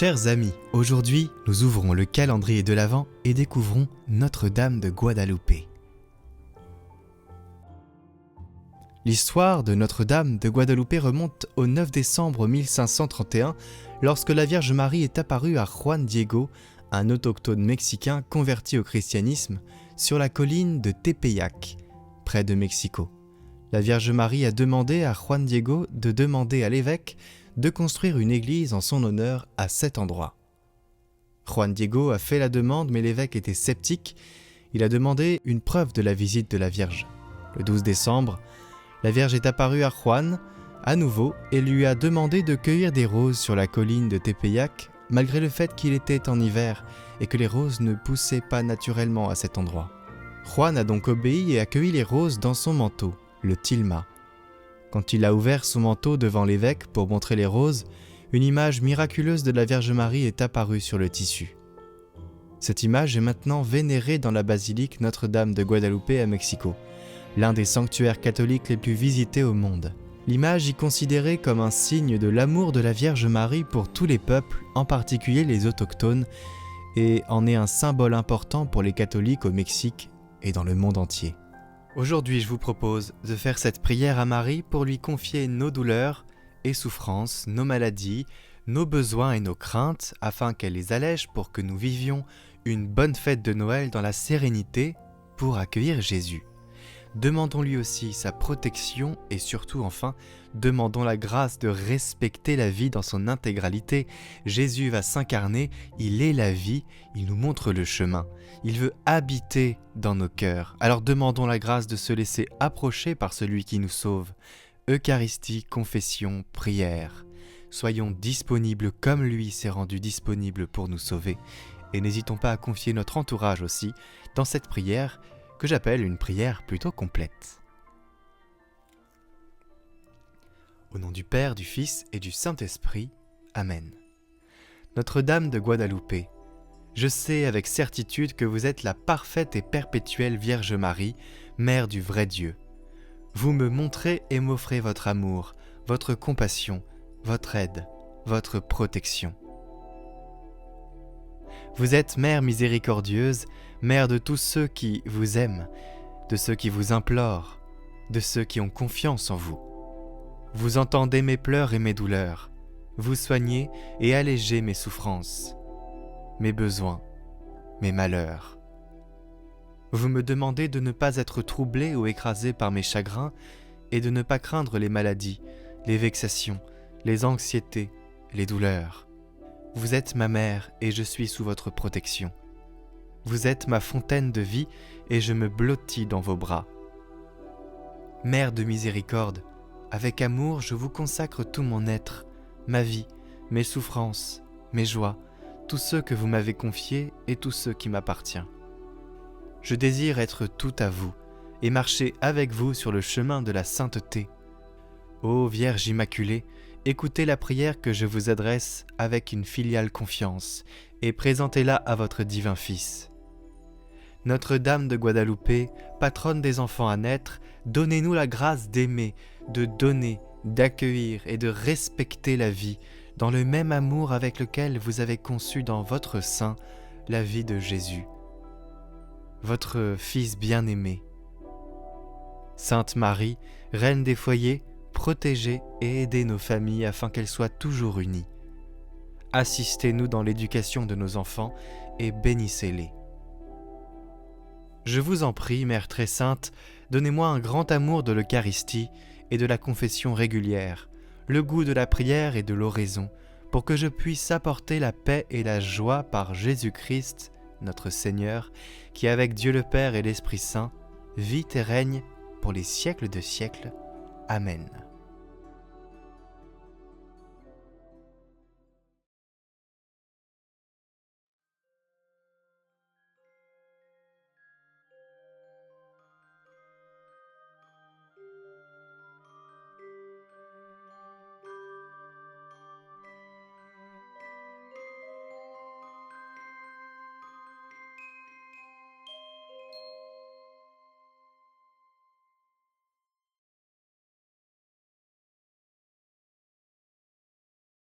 Chers amis, aujourd'hui, nous ouvrons le calendrier de l'Avent et découvrons Notre-Dame de Guadalupe. L'histoire de Notre-Dame de Guadalupe remonte au 9 décembre 1531, lorsque la Vierge Marie est apparue à Juan Diego, un autochtone mexicain converti au christianisme, sur la colline de Tepeyac, près de Mexico. La Vierge Marie a demandé à Juan Diego de demander à l'évêque de construire une église en son honneur à cet endroit. Juan Diego a fait la demande, mais l'évêque était sceptique. Il a demandé une preuve de la visite de la Vierge. Le 12 décembre, la Vierge est apparue à Juan, à nouveau, et lui a demandé de cueillir des roses sur la colline de Tepeyac, malgré le fait qu'il était en hiver et que les roses ne poussaient pas naturellement à cet endroit. Juan a donc obéi et a cueilli les roses dans son manteau, le tilma. Quand il a ouvert son manteau devant l'évêque pour montrer les roses, une image miraculeuse de la Vierge Marie est apparue sur le tissu. Cette image est maintenant vénérée dans la basilique Notre-Dame de Guadalupe à Mexico, l'un des sanctuaires catholiques les plus visités au monde. L'image y considérée comme un signe de l'amour de la Vierge Marie pour tous les peuples, en particulier les autochtones, et en est un symbole important pour les catholiques au Mexique et dans le monde entier. Aujourd'hui, je vous propose de faire cette prière à Marie pour lui confier nos douleurs et souffrances, nos maladies, nos besoins et nos craintes, afin qu'elle les allège pour que nous vivions une bonne fête de Noël dans la sérénité pour accueillir Jésus. Demandons-lui aussi sa protection et surtout enfin, demandons la grâce de respecter la vie dans son intégralité. Jésus va s'incarner, il est la vie, il nous montre le chemin. Il veut habiter dans nos cœurs. Alors demandons la grâce de se laisser approcher par celui qui nous sauve. Eucharistie, confession, prière. Soyons disponibles comme lui s'est rendu disponible pour nous sauver. Et n'hésitons pas à confier notre entourage aussi dans cette prière que j'appelle une prière plutôt complète. Au nom du Père, du Fils et du Saint-Esprit. Amen. Notre-Dame de Guadalupe, je sais avec certitude que vous êtes la parfaite et perpétuelle Vierge Marie, Mère du vrai Dieu. Vous me montrez et m'offrez votre amour, votre compassion, votre aide, votre protection. Vous êtes Mère miséricordieuse, Mère de tous ceux qui vous aiment, de ceux qui vous implorent, de ceux qui ont confiance en vous. Vous entendez mes pleurs et mes douleurs, vous soignez et allégez mes souffrances, mes besoins, mes malheurs. Vous me demandez de ne pas être troublé ou écrasé par mes chagrins et de ne pas craindre les maladies, les vexations, les anxiétés, les douleurs. Vous êtes ma mère et je suis sous votre protection. Vous êtes ma fontaine de vie et je me blottis dans vos bras. Mère de miséricorde, avec amour je vous consacre tout mon être, ma vie, mes souffrances, mes joies, tous ceux que vous m'avez confiés et tous ceux qui m'appartiennent. Je désire être tout à vous et marcher avec vous sur le chemin de la sainteté. Ô Vierge Immaculée, écoutez la prière que je vous adresse avec une filiale confiance et présentez-la à votre divin Fils. Notre-Dame de Guadalupe, patronne des enfants à naître, donnez-nous la grâce d'aimer, de donner, d'accueillir et de respecter la vie dans le même amour avec lequel vous avez conçu dans votre sein la vie de Jésus, votre Fils bien-aimé. Sainte Marie, Reine des foyers, protégez et aidez nos familles afin qu'elles soient toujours unies. Assistez-nous dans l'éducation de nos enfants et bénissez-les. Je vous en prie, Mère très sainte, donnez-moi un grand amour de l'Eucharistie et de la confession régulière, le goût de la prière et de l'oraison, pour que je puisse apporter la paix et la joie par Jésus-Christ, notre Seigneur, qui avec Dieu le Père et l'Esprit Saint, vit et règne pour les siècles de siècles. Amen.